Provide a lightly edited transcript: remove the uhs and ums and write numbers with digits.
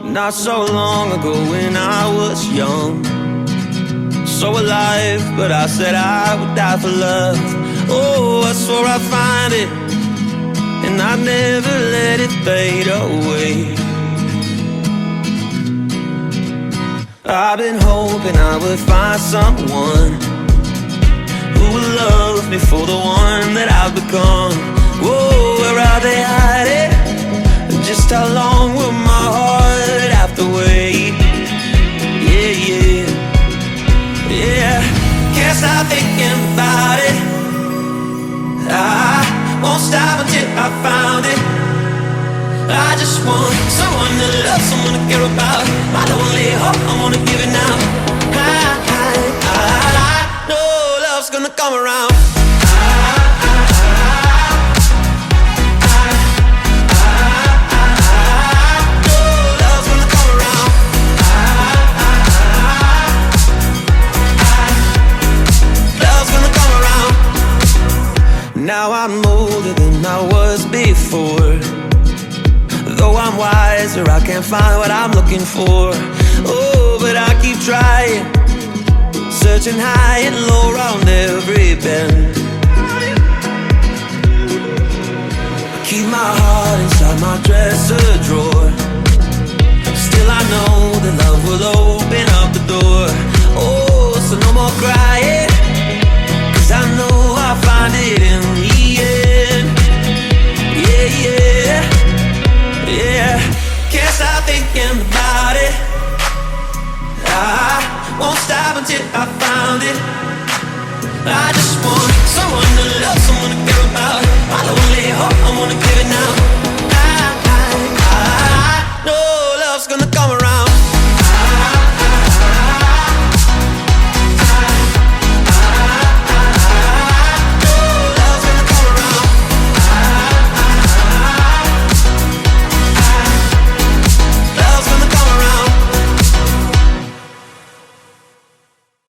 Not so long ago when I was young, so alive, but I said I would die for love. Oh, I swore I'd find it, and I'd never let it fade away. I've been hoping I would find someone who would love me for the one that I've become. Whoa, where are they hiding? Just how long will my heart have to wait? Yeah, yeah, yeah. Can't stop thinking about it. I won't stop until I found it. I just want someone to love, someone to care about. My only hope, I wanna give it now. I know love's gonna come around. Now I'm older than I was before. Though I'm wiser, I can't find what I'm looking for. Oh, but I keep trying, searching high and low round every bend. I keep my heart inside my dresser drawer. Still I know that love will open up the door. Oh, so no more crying, 'cause I know I'll find it in the end. Yeah, yeah, yeah. Can't stop thinking about it. I won't stop until I found it. I just want someone to love, someone to care about. My only hope, I wanna give it now.